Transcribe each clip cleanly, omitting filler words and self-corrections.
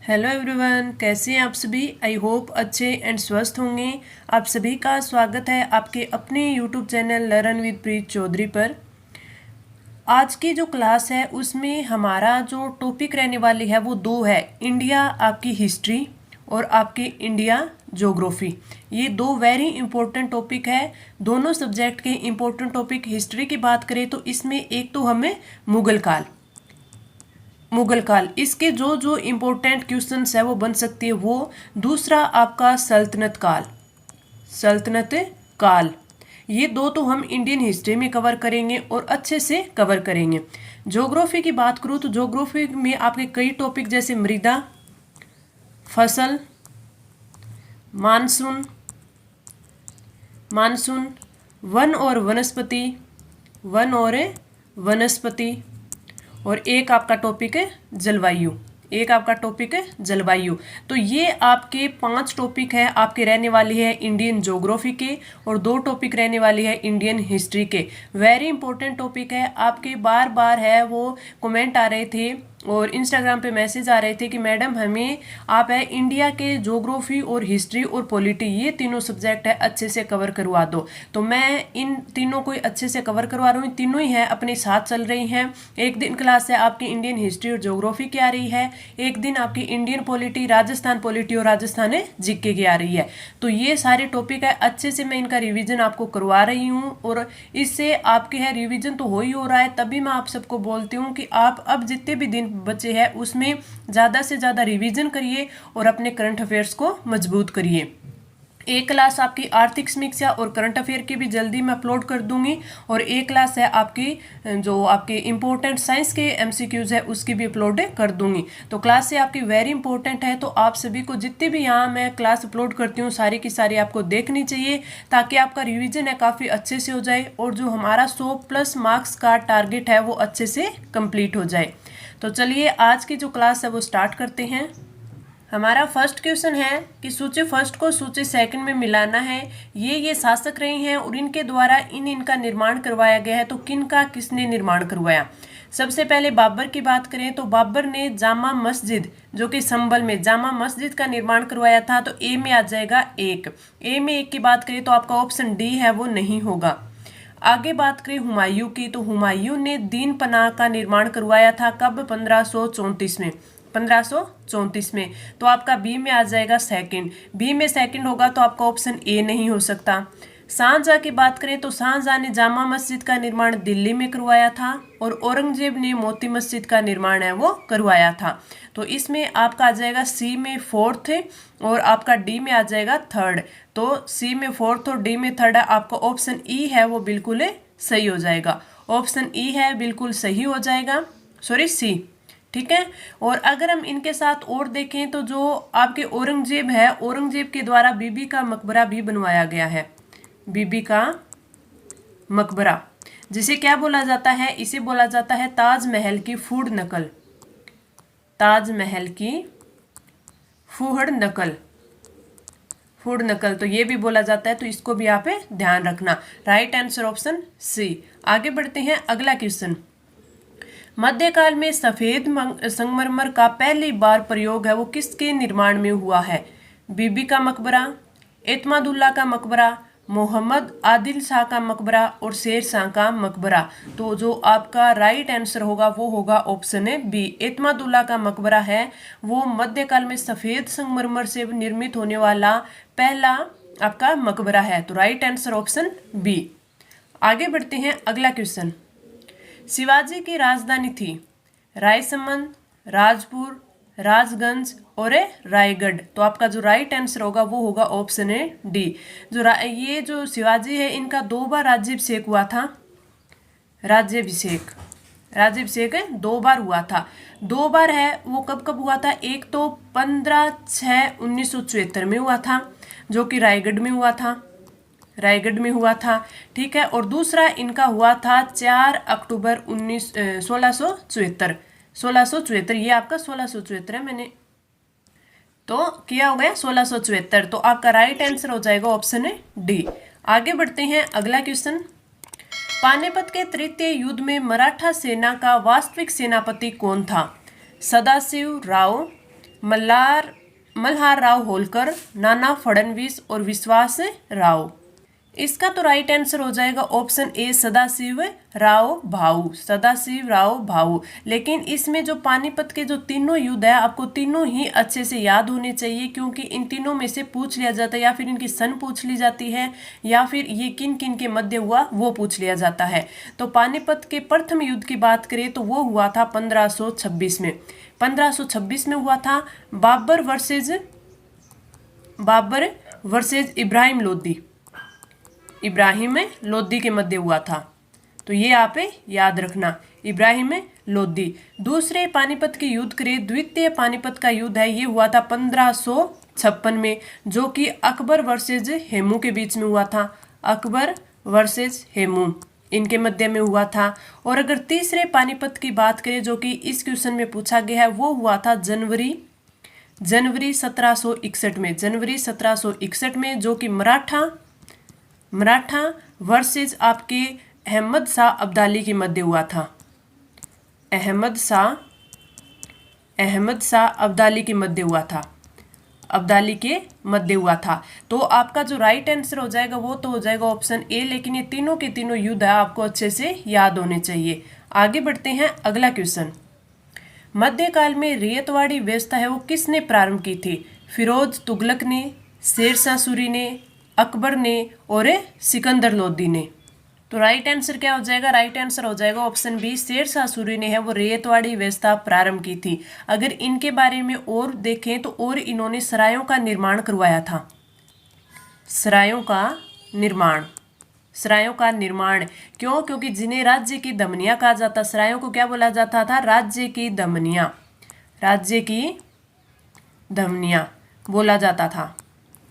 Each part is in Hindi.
हेलो एवरीवन, कैसे हैं आप सभी। आई होप अच्छे एंड स्वस्थ होंगे। आप सभी का स्वागत है आपके अपने यूट्यूब चैनल लर्न विद प्रीत चौधरी पर। आज की जो क्लास है उसमें हमारा जो टॉपिक रहने वाली है वो दो है, इंडिया आपकी हिस्ट्री और आपके इंडिया ज्योग्राफी। ये दो वेरी इंपॉर्टेंट टॉपिक है। दोनों सब्जेक्ट के इंपॉर्टेंट टॉपिक। हिस्ट्री की बात करें तो इसमें एक तो हमें मुगल काल इसके जो जो इम्पोर्टेंट क्वेश्चंस है वो बन सकती है वो। दूसरा आपका सल्तनत काल। ये दो तो हम इंडियन हिस्ट्री में कवर करेंगे और अच्छे से कवर करेंगे। ज्योग्राफी की बात करूँ तो ज्योग्राफी में आपके कई टॉपिक जैसे मृदा, फसल, मानसून मानसून वन और वनस्पति और एक आपका टॉपिक है जलवायु। तो ये आपके 5 टॉपिक है आपके रहने वाली है इंडियन ज्योग्राफी के और 2 टॉपिक रहने वाली है इंडियन हिस्ट्री के। वेरी इंपॉर्टेंट टॉपिक है आपके। बार बार है वो कमेंट आ रहे थे और इंस्टाग्राम पे मैसेज आ रहे थे कि मैडम हमें आप है इंडिया के ज्योग्राफी और हिस्ट्री और पॉलिटी ये तीनों सब्जेक्ट है अच्छे से कवर करवा दो। तो मैं इन तीनों को अच्छे से कवर करवा रहा हूँ। तीनों ही है अपने साथ चल रही हैं। एक दिन क्लास है आपकी इंडियन हिस्ट्री और ज्योग्राफी की आ रही है, एक दिन आपकी इंडियन पॉलिटी और राजस्थान जीके की आ रही है। तो ये सारे टॉपिक है अच्छे से मैं इनका रिवीजन आपको करवा रही हूँ और इससे आपके है रिवीजन तो हो ही हो रहा है। तभी मैं आप सबको बोलती हूँ कि आप अब जितने भी दिन बचे हैं उसमें ज़्यादा से ज़्यादा रिवीजन करिए और अपने करंट अफेयर्स को मजबूत करिए। एक क्लास आपकी आर्थिक समीक्षा और करंट अफेयर की भी जल्दी मैं अपलोड कर दूंगी और एक क्लास है आपकी जो आपके इंपॉर्टेंट साइंस के एमसीक्यूज है उसकी भी अपलोड कर दूंगी। तो क्लास से आपकी वेरी इंपॉर्टेंट है। तो आप सभी को जितने भी यहाँ मैं क्लास अपलोड करती हूँ सारी की सारी आपको देखनी चाहिए ताकि आपका रिविजन है काफ़ी अच्छे से हो जाए और जो हमारा 100+ मार्क्स का टारगेट है वो अच्छे से कंप्लीट हो जाए। तो चलिए आज की जो क्लास है वो स्टार्ट करते हैं। हमारा फर्स्ट क्वेश्चन है कि सूची फर्स्ट को सूची सेकंड में मिलाना है। ये शासक रहे हैं और इनके द्वारा इनका निर्माण करवाया गया है। तो किनका किसने निर्माण करवाया। सबसे पहले बाबर की बात करें तो बाबर ने जामा मस्जिद जो कि संभल में जामा मस्जिद का निर्माण करवाया था। तो ए में आ जाएगा ए में एक की बात करें तो आपका ऑप्शन डी है वो नहीं होगा। आगे बात करें हुमायूं की तो हुमायूं ने दीन पनाह का निर्माण करवाया था। कब? 1534 में। तो आपका बी में आ जाएगा सेकंड। बी में सेकंड होगा तो आपका ऑप्शन ए नहीं हो सकता। शाहजहां की बात करें तो शाहजहां ने जामा मस्जिद का निर्माण दिल्ली में करवाया था और औरंगजेब ने मोती मस्जिद का निर्माण है वो करवाया था। तो इसमें आपका आ जाएगा सी में फोर्थ और आपका डी में आ जाएगा थर्ड। तो सी में फोर्थ और डी में थर्ड है। आपका ऑप्शन ई है वो बिल्कुल सही हो जाएगा। ऑप्शन ई है बिल्कुल सही हो जाएगा, सॉरी सी। ठीक है। और अगर हम इनके साथ और देखें तो जो आपके औरंगजेब है, औरंगजेब के द्वारा बीबी का मकबरा भी बनवाया गया है। बीबी का मकबरा जिसे क्या बोला जाता है, इसे बोला जाता है ताजमहल की फूड नकल। ताजमहल की फूड नकल तो ये भी बोला जाता है। तो इसको भी आप ध्यान रखना। Right answer option C. आगे बढ़ते हैं अगला क्वेश्चन। मध्यकाल में सफेद संगमरमर का पहली बार प्रयोग है वो किसके निर्माण में हुआ है। बीबी का मकबरा, एतमादुल्ला का मकबरा, मोहम्मद आदिल शाह का मकबरा और शेर शाह का मकबरा। तो जो आपका राइट आंसर होगा वो होगा ऑप्शन है बी। एतमादुल्ला का मकबरा है वो मध्यकाल में सफेद संगमरमर से निर्मित होने वाला पहला आपका मकबरा है। तो राइट आंसर ऑप्शन बी। आगे बढ़ते हैं अगला क्वेश्चन। शिवाजी की राजधानी थी रायसमंद, राजपुर, राजगंज और रायगढ़। तो आपका जो राइट आंसर होगा वो होगा ऑप्शन है डी। ये जो शिवाजी है इनका 2 बार राज्याभिषेक हुआ था। राज्याभिषेक 2 बार हुआ था। 2 बार है वो कब कब हुआ था। एक तो 15/6/1974 में हुआ था जो कि रायगढ़ में हुआ था। ठीक है। और दूसरा इनका हुआ था 4 अक्टूबर 1674। ये आपका 1674 है, मैंने तो किया हो गया 1674। तो आपका राइट आंसर हो जाएगा ऑप्शन है डी। आगे बढ़ते हैं अगला क्वेश्चन। पानीपत के तृतीय युद्ध में मराठा सेना का वास्तविक सेनापति कौन था। सदाशिव राव, मल्हार राव होलकर, नाना फडणवीस और विश्वास राव। इसका तो राइट आंसर हो जाएगा ऑप्शन ए सदाशिव राव भाऊ, सदाशिव राव भाऊ। लेकिन इसमें जो पानीपत के जो तीनों युद्ध है आपको तीनों ही अच्छे से याद होने चाहिए, क्योंकि इन तीनों में से पूछ लिया जाता है, या फिर इनकी सन पूछ ली जाती है, या फिर ये किन किन के मध्य हुआ वो पूछ लिया जाता है। तो पानीपत के प्रथम युद्ध की बात करें तो वो हुआ था 1526 में। 1526 में हुआ था बाबर वर्सेज इब्राहिम लोदी, इब्राहिम लोदी के मध्य हुआ था। तो ये आप याद रखना, इब्राहिम लोदी। दूसरे पानीपत के युद्ध करें, द्वितीय पानीपत का युद्ध है, ये हुआ था 1556 में, जो कि अकबर वर्सेज हेमू के बीच में हुआ था। अकबर वर्सेज हेमू इनके मध्य में हुआ था। और अगर तीसरे पानीपत की बात करें जो कि इस क्वेश्चन में पूछा गया है, वो हुआ था जनवरी 1761 में, जनवरी 1761 में, जो कि मराठा वर्सेज आपके अहमद शाह अब्दाली के मध्य हुआ था। अहमद शाह अब्दाली के मध्य हुआ था, अब्दाली के मध्य हुआ था। तो आपका जो राइट आंसर हो जाएगा वो तो हो जाएगा ऑप्शन ए। लेकिन ये तीनों के तीनों युद्ध है आपको अच्छे से याद होने चाहिए। आगे बढ़ते हैं, अगला क्वेश्चन। मध्यकाल में रेतवाड़ी व्यवस्था है वो किसने प्रारंभ की थी? फिरोज तुगलक ने, शेरशाह सूरी ने, अकबर ने और सिकंदर लोदी ने। तो राइट आंसर क्या हो जाएगा? राइट आंसर हो जाएगा ऑप्शन बी, शेरशाह सूरी ने है वो रेतवाड़ी व्यवस्था प्रारंभ की थी। अगर इनके बारे में और देखें तो और इन्होंने सरायों का निर्माण करवाया था। सरायों का निर्माण क्यों? क्योंकि जिन्हें राज्य की धमनियां कहा जाता, सरायों को क्या बोला जाता था? राज्य की धमनियां बोला जाता था,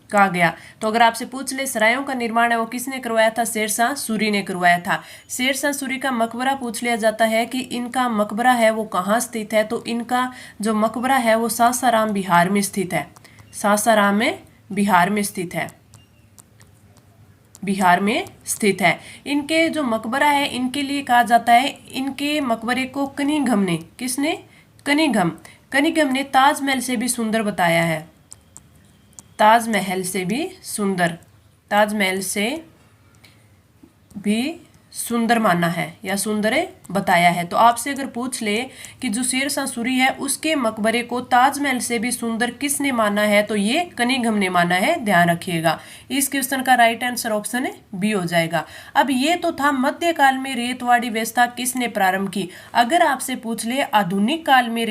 कहा गया। तो अगर आपसे पूछ ले सरायों का निर्माण है वो किसने करवाया था? शेरशाह सूरी ने करवाया था। शेरशाह सूरी का मकबरा पूछ लिया जाता है कि इनका मकबरा है वो कहाँ स्थित है? तो इनका जो मकबरा है वो सासाराम बिहार में स्थित है। सासाराम में बिहार में स्थित है, बिहार में स्थित है। इनके जो मकबरा है इनके लिए कहा जाता है, इनके मकबरे को कनिंघम ने, किसने? कनिंघम ने ताजमहल से भी सुंदर बताया है। ताजमहल से भी सुंदर माना है या सुंदर बताया है। तो आपसे अगर पूछ ले कि जो शेरशाह सूरी है उसके मकबरे को ताजमहल से भी सुंदर किसने माना है? तो ये कनिंघम ने माना है, ध्यान रखिएगा। इस क्वेश्चन का राइट आंसर ऑप्शन बी हो जाएगा। अब ये तो था मध्यकाल में रेतवाड़ी व्यवस्था किसने प्रारंभ की। अगर आपसे पूछ ले आधुनिक काल में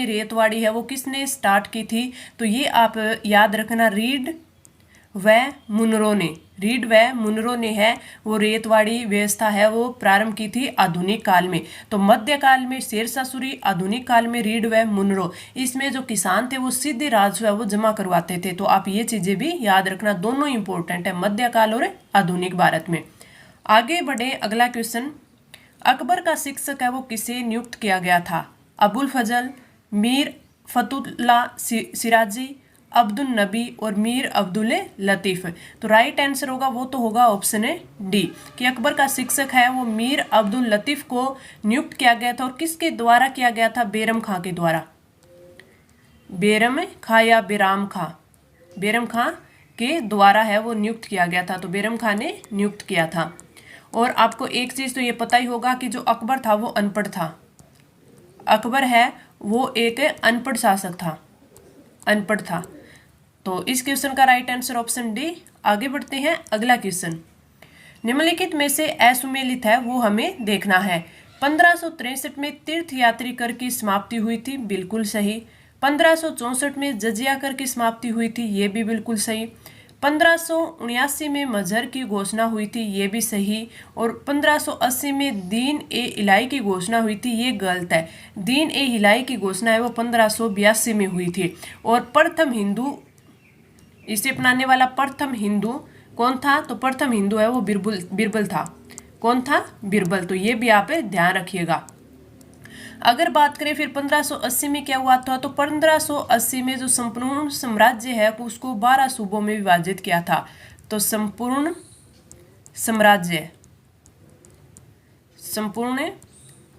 रेतवाड़ी है वो किसने स्टार्ट की थी? तो ये आप याद रखना, रीड व मुनरो ने है वो रेतवाड़ी व्यवस्था है वो प्रारंभ की थी आधुनिक काल में। तो मध्यकाल में शेरशाह सूरी, आधुनिक काल में रीड व मुनरो। इसमें जो किसान थे वो सीधे राजस्व है वो जमा करवाते थे। तो आप ये चीजें भी याद रखना, दोनों इंपॉर्टेंट है, मध्यकाल और आधुनिक भारत में। आगे बढ़े, अगला क्वेश्चन। अकबर का शिक्षक है वो किसे नियुक्त किया गया था? अबुल फजल, मीर फतुल्ला सिराजी, अब्दुल नबी और मीर अब्दुल लतीफ़। तो राइट आंसर होगा वो तो होगा ऑप्शन डी, कि अकबर का शिक्षक है वो मीर अब्दुल लतीफ़ को नियुक्त किया गया था। और किसके द्वारा किया गया था? बैरम खां के द्वारा। बैरम खां या बैराम खां, बैरम खां के द्वारा है वो नियुक्त किया गया था। तो बैरम खां ने नियुक्त किया था। और आपको एक चीज़ तो ये पता ही होगा कि जो अकबर था वो अनपढ़ था। अकबर है वो एक अनपढ़ शासक था, अनपढ़ था। तो इस क्वेश्चन का राइट आंसर ऑप्शन डी। आगे बढ़ते हैं, अगला क्वेश्चन। निम्नलिखित में से असुमेलित है वो हमें देखना है। 1563 में तीर्थ यात्री कर की समाप्ति हुई थी, बिल्कुल सही। 1564 में जजिया कर की समाप्ति हुई थी, ये भी बिल्कुल सही। 1579 में मजहर की घोषणा हुई थी, ये भी सही। और 1580 में दीन ए इलाही की घोषणा हुई थी, ये गलत है। दीन ए इलाही की घोषणा है वो 1582 में हुई थी। और प्रथम हिंदू, इसे अपनाने वाला प्रथम हिंदू कौन था? तो प्रथम हिंदू है वो बिरबल था। कौन था? बिरबल। तो ये भी आप ध्यान रखिएगा। अगर बात करें फिर 1580 में क्या हुआ था, तो 1580 में जो संपूर्ण साम्राज्य है उसको 12 सूबों में विभाजित किया था। तो संपूर्ण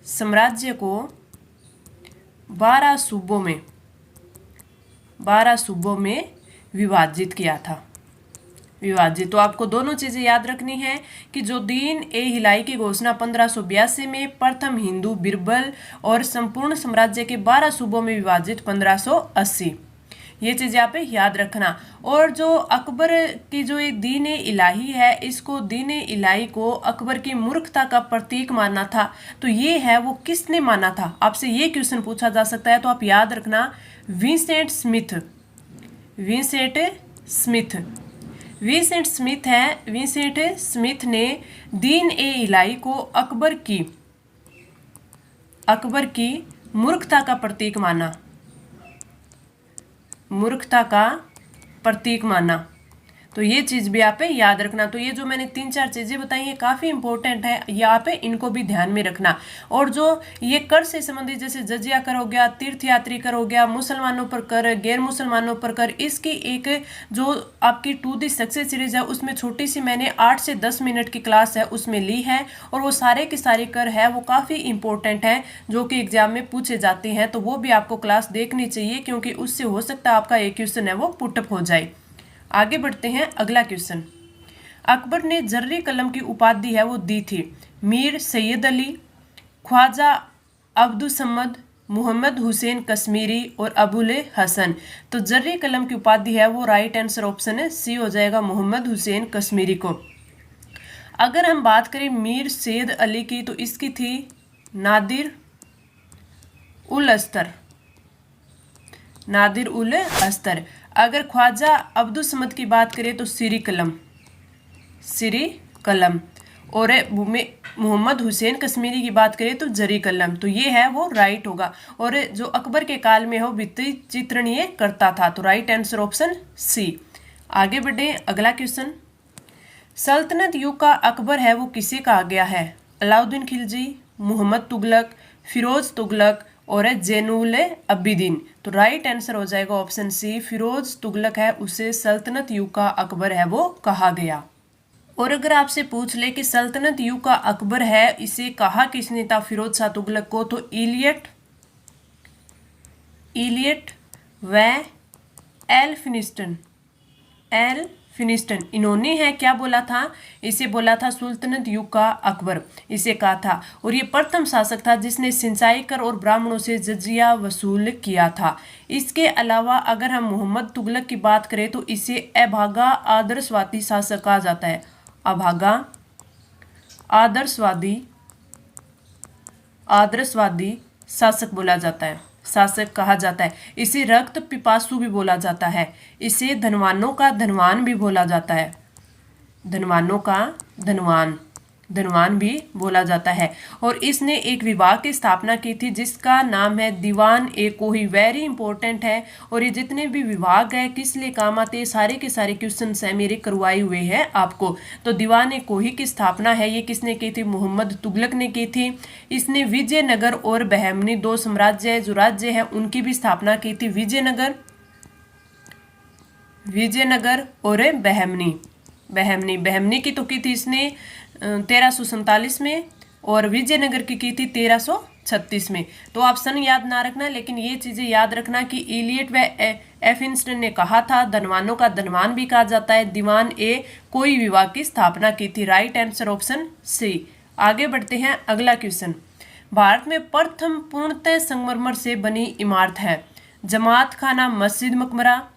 साम्राज्य को 12 सूबों में विभाजित किया था। विभाजित, तो आपको दोनों चीजें याद रखनी है कि जो दीन ए इलाही की घोषणा 1582 में, प्रथम हिंदू बिरबल और संपूर्ण साम्राज्य के 12 सूबों में विभाजित 1580, ये चीजें आप याद रखना। और जो अकबर की जो ये दीन ए इलाही है, इसको दीन ए इलाही को अकबर की मूर्खता का प्रतीक माना था। तो ये है वो किसने माना था, आपसे ये क्वेश्चन पूछा जा सकता है। तो आप याद रखना विंसेंट स्मिथ। विंसेंट स्मिथ ने दीन ए इलाही को अकबर की मूर्खता का प्रतीक माना। तो ये चीज भी आप याद रखना। तो ये जो मैंने 3-4 चीजें बताई हैं काफी इंपॉर्टेंट है, यहाँ पे इनको भी ध्यान में रखना। और जो ये कर से संबंधित जैसे जजिया कर हो गया, तीर्थ यात्री कर हो गया, मुसलमानों पर कर, गैर मुसलमानों पर कर, इसकी एक जो आपकी 2D सक्सेस सीरीज है उसमें छोटी सी मैंने 8 से 10 मिनट की क्लास है उसमें ली है। और वो सारे के सारे कर है वो काफी इंपॉर्टेंट है जो कि एग्जाम में पूछे जाते हैं। तो वो भी आपको क्लास देखनी चाहिए, क्योंकि उससे हो सकता है आपका एक क्वेश्चन है वो पुटअप हो जाए। आगे बढ़ते हैं, अगला क्वेश्चन। अकबर ने जर्री कलम की उपाधि है वो दी थी मीर सैयद अली, ख्वाजा अब्दुस्समद, मोहम्मद हुसैन कश्मीरी और अबुल हसन। तो जर्री कलम की उपाधि है वो राइट आंसर ऑप्शन है सी हो जाएगा, मोहम्मद हुसैन कश्मीरी को। अगर हम बात करें मीर सैयद अली की, तो इसकी थी नादिर उल अस्तर। अगर ख्वाजा अब्दुस्समद की बात करें तो सिरी कलम। और मोहम्मद हुसैन कश्मीरी की बात करें तो जरी कलम। तो ये है वो राइट होगा। और जो अकबर के काल में हो भित्ति चित्रण ये करता था, तो राइट आंसर ऑप्शन सी। आगे बढ़े, अगला क्वेश्चन। सल्तनत युग का अकबर है वो किसे कहा गया है? अलाउद्दीन खिलजी, मोहम्मद तुगलक, फिरोज तुगलक और जैनुल अब्दीन। तो राइट आंसर हो जाएगा ऑप्शन सी, फिरोज तुगलक है उसे सल्तनत युग का अकबर है वो कहा गया। और अगर आपसे पूछ ले कि सल्तनत युग का अकबर है इसे कहा किसने था फिरोज शाह तुगलक को, तो इलियट व एल फिनिस्टन इन्होंने है क्या बोला था, इसे बोला था सुल्तनत युग का अकबर इसे कहा था। और ये प्रथम शासक था जिसने सिंचाई कर और ब्राह्मणों से जजिया वसूल किया था। इसके अलावा अगर हम मोहम्मद तुगलक की बात करें तो इसे अभागा आदर्शवादी शासक कहा जाता है। अभागा आदर्शवादी शासक कहा जाता है। इसे रक्त पिपासु भी बोला जाता है। इसे धनवानों का धनवान भी बोला जाता है। धनवानों का धनवान भी बोला जाता है। और इसने एक विभाग की स्थापना की थी जिसका नाम है दीवान ए कोही। वेरी इंपॉर्टेंट है। और ये जितने भी विभाग है किस लिए काम आते हैं सारे के सारे क्वेश्चन है मेरे करवाए हुए हैं आपको। तो दीवान ए कोही की स्थापना है ये किसने की थी? मोहम्मद तुगलक ने की थी। इसने विजयनगर और बहमनी दो साम्राज्य जो राज्य है उनकी भी स्थापना की थी। विजयनगर और बहमनी की तो की थी इसने 1347 में और विजयनगर की थी 1336 में। तो आप सन याद ना रखना, लेकिन ये चीजें याद रखना कि इलियट व एफिंस्टन ने कहा था धनवानों का धनवान भी कहा जाता है। दीवान ए कोई विभाग की स्थापना की थी। Right answer option C. आगे बढ़ते हैं, अगला क्वेश्चन। भारत में प्रथम पूर्णतः संगमरमर से बनी इमारत है जमात खाना, मस्जिद मकबरा,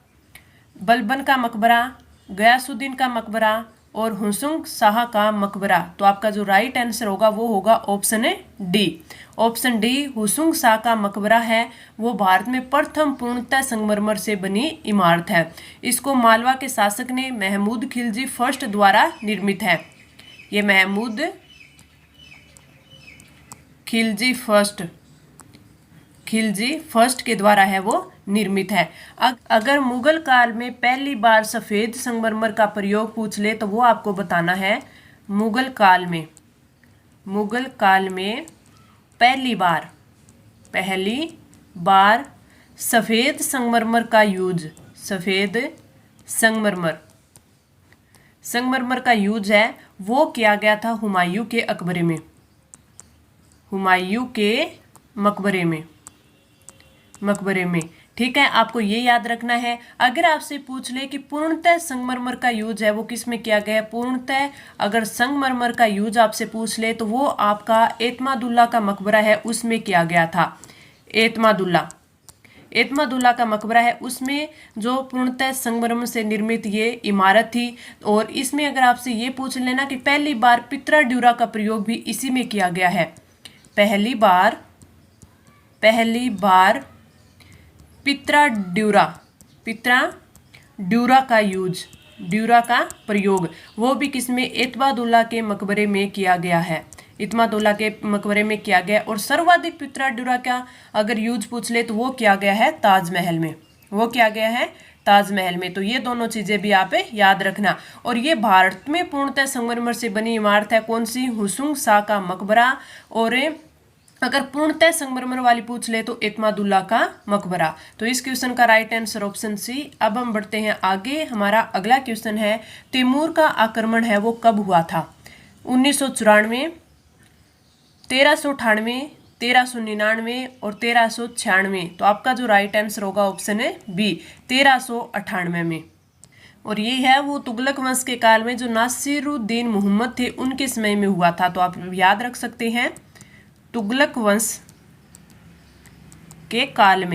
बलबन का मकबरा, गयासुद्दीन का मकबरा और हुसुंग शाह का मकबरा। तो आपका जो राइट आंसर होगा वो होगा option D. Option D Hoshang Shah का मकबरा है वो भारत में प्रथम पूर्णतः संगमरमर से बनी इमारत है। इसको मालवा के शासक ने महमूद खिलजी फर्स्ट द्वारा निर्मित है। ये महमूद खिलजी फर्स्ट के द्वारा है वो निर्मित है। अगर मुगल काल में पहली बार सफेद संगमरमर का प्रयोग पूछ ले तो वो आपको बताना है मुगल काल में पहली बार सफेद संगमरमर का यूज संगमरमर का यूज है वो किया गया था हुमायूं के मकबरे में। हुमायूं के मकबरे में, ठीक है। आपको ये याद रखना है। अगर आपसे पूछ ले कि पूर्णतः संगमरमर का यूज है वो किस में किया गया है, पूर्णतः अगर संगमरमर का यूज आपसे पूछ ले तो वो आपका एतमादुल्ला का मकबरा है उसमें किया गया था। एतमादुल्ला का मकबरा है, उसमें जो पूर्णतः संगमरमर से निर्मित ये इमारत थी। और इसमें अगर आपसे ये पूछ लेना कि पहली बार पित्रा ड्यूरा का प्रयोग भी इसी में किया गया है, पहली बार पित्रा ड्यूरा का प्रयोग वो भी किसमें, एतमादुल्ला के मकबरे में किया गया है, इत्मादुल्ला के मकबरे में किया गया। और सर्वाधिक पित्रा ड्यूरा का अगर यूज पूछ ले तो वो किया गया है ताजमहल में, तो ये दोनों चीजें भी आप याद रखना। और ये भारत में पूर्णतः संगमरमर से बनी इमारत है, कौन सी, हुसुंग शाह का मकबरा। और अगर पूर्णतः संगमरमर वाली पूछ ले तो एतमादुल्ला का मकबरा। तो इस क्वेश्चन का राइट आंसर ऑप्शन सी। अब हम बढ़ते हैं आगे। हमारा अगला क्वेश्चन है, तैमूर का आक्रमण है वो कब हुआ था, 1994, 1398, 1399 और 1396। तो आपका जो राइट आंसर होगा ऑप्शन है बी, 1398 में। और ये है वो तुगलक वंश के काल में जो नासिरुद्दीन मोहम्मद थे उनके समय में हुआ था। तो आप याद रख सकते हैं तुगलक वंश के काल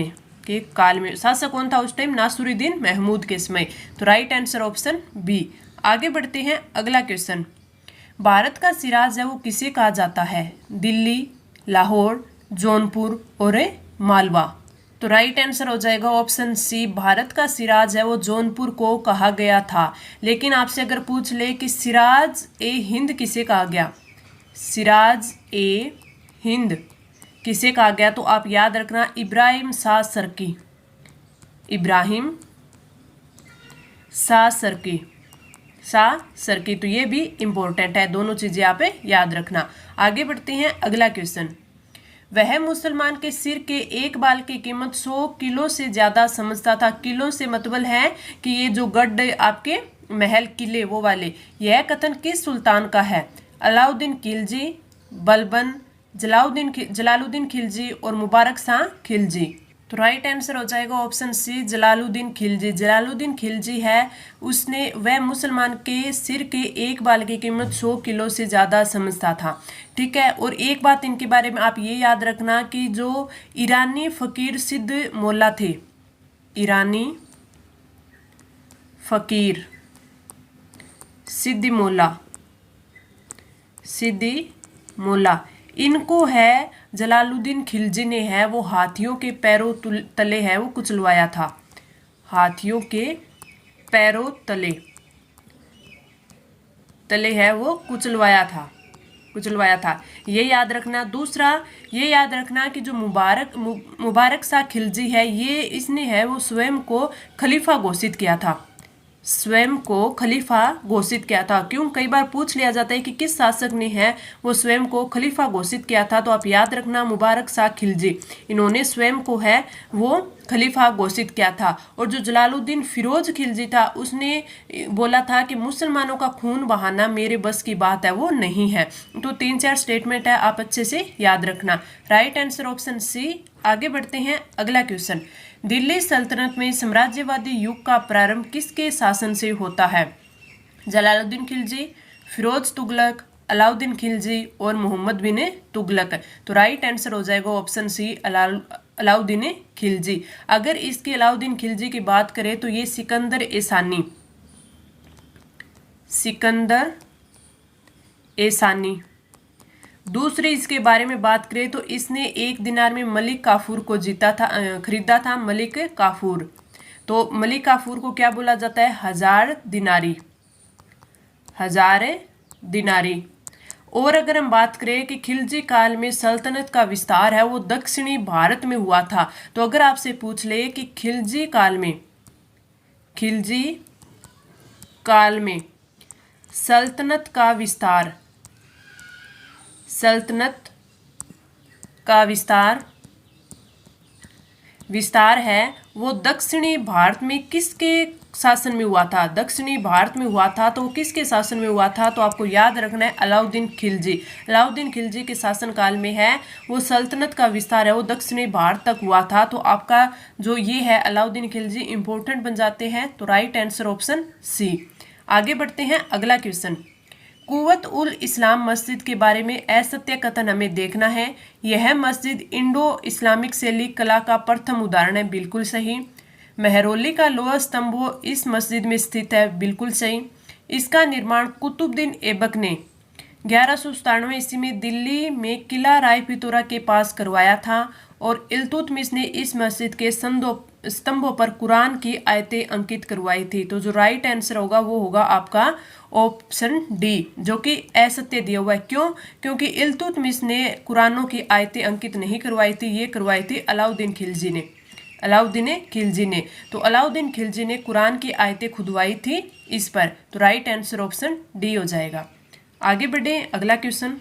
में शासक कौन था उस टाइम, नासिरुद्दीन महमूद के समय। तो राइट आंसर ऑप्शन बी। आगे बढ़ते हैं अगला क्वेश्चन, भारत का सिराज है वो किसे कहा जाता है, दिल्ली, लाहौर, जौनपुर और मालवा। तो राइट आंसर हो जाएगा ऑप्शन सी, भारत का सिराज है वो जौनपुर को कहा गया था। लेकिन आपसे अगर पूछ ले कि सिराज ए हिंद किसे कहा गया, सिराज ए हिंद किसे कहा गया, तो आप याद रखना इब्राहिम शाह सरकी। तो ये भी इंपॉर्टेंट है, दोनों चीजें आप याद रखना। आगे बढ़ते हैं अगला क्वेश्चन, वह मुसलमान के सिर के एक बाल की कीमत 100 किलो से ज्यादा समझता था। किलो से मतलब है कि ये जो गढ़ आपके महल किले वो वाले, यह कथन किस सुल्तान का है, अलाउद्दीन खिलजी, बलबन, जलालुद्दीन खिलजी और मुबारक शाह खिलजी। तो राइट आंसर हो जाएगा ऑप्शन सी, जलालुद्दीन खिलजी है, उसने वह मुसलमान के सिर के एक बाल की कीमत 100 किलो से ज़्यादा समझता था, ठीक है। और एक बात इनके बारे में आप ये याद रखना कि जो ईरानी फकीर सिद्ध मोल्ला थे, ईरानी फकीर सिद्दी मोल्ला, इनको है जलालुद्दीन खिलजी ने है वो हाथियों के पैरों तले है वो कुचलवाया था, हाथियों के पैरों तले है वो कुचलवाया था, ये याद रखना। दूसरा ये याद रखना कि जो मुबारक शाह खिलजी है, ये इसने है वो स्वयं को खलीफा घोषित किया था, क्यों कई बार पूछ लिया जाता है कि किस शासक ने है वो स्वयं को खलीफा घोषित किया था। तो आप याद रखना मुबारक शाह खिलजी, इन्होंने स्वयं को है वो खलीफा घोषित किया था। और जो जलालुद्दीन फिरोज खिलजी था उसने बोला था कि मुसलमानों का खून बहाना मेरे बस की बात है वो नहीं है। तो 3-4 स्टेटमेंट है, आप अच्छे से याद रखना। Right answer option C. आगे बढ़ते हैं अगला क्वेश्चन, दिल्ली सल्तनत में साम्राज्यवादी युग का प्रारंभ किसके शासन से होता है, जलालुद्दीन खिलजी, फिरोज तुगलक, अलाउद्दीन खिलजी और मोहम्मद बिन तुगलक। तो राइट आंसर हो जाएगा ऑप्शन सी, अलाउद्दीन खिलजी। अगर इसके अलाउद्दीन खिलजी की बात करें तो ये सिकंदर एसानी। दूसरे इसके बारे में बात करें तो इसने 1 दिनार में मलिक काफूर को खरीदा था, मलिक काफूर। तो मलिक काफूर को क्या बोला जाता है, 1000 दिनारी। और अगर हम बात करें कि खिलजी काल में सल्तनत का विस्तार है वो दक्षिणी भारत में हुआ था। तो अगर आपसे पूछ ले कि खिलजी काल में सल्तनत का विस्तार है वो दक्षिणी भारत में किसके शासन में हुआ था, दक्षिणी भारत में हुआ था, तो वो किसके शासन में हुआ था? तो आपको याद रखना है अलाउद्दीन खिलजी। अलाउद्दीन खिलजी के शासनकाल में है वो सल्तनत का विस्तार है वो दक्षिणी भारत तक हुआ था। तो आपका जो ये है अलाउद्दीन खिलजी इंपॉर्टेंट बन जाते हैं। तो राइट आंसर ऑप्शन सी। आगे बढ़ते हैं, अगला क्वेश्चन। कुव्वत उल इस्लाम मस्जिद के बारे में असत्य कथन हमें देखना है। यह मस्जिद इंडो इस्लामिक शैली कला का प्रथम उदाहरण है, बिल्कुल सही। मेहरौली का लोहा स्तंभ इस मस्जिद में स्थित है, बिल्कुल सही। इसका निर्माण कुतुबुद्दीन ऐबक ने 1197 ईस्वी में दिल्ली में किला राय पिथौरा के पास करवाया था और इल्तुतमिश ने इस मस्जिद के स्तंभों पर कुरान की आयतें अंकित करवाई थी। तो जो राइट आंसर होगा वो होगा आपका ऑप्शन डी, जो कि असत्य दिया हुआ है। क्यों? क्योंकि इल्तुतमिश ने कुरानों की आयतें अंकित नहीं करवाई थी, ये करवाई थी अलाउद्दीन खिलजी ने। अलाउद्दीन खिलजी ने, तो अलाउद्दीन खिलजी ने कुरान की आयतें खुदवाई थी इस पर। तो राइट आंसर ऑप्शन डी हो जाएगा। आगे बढ़े, अगला क्वेश्चन।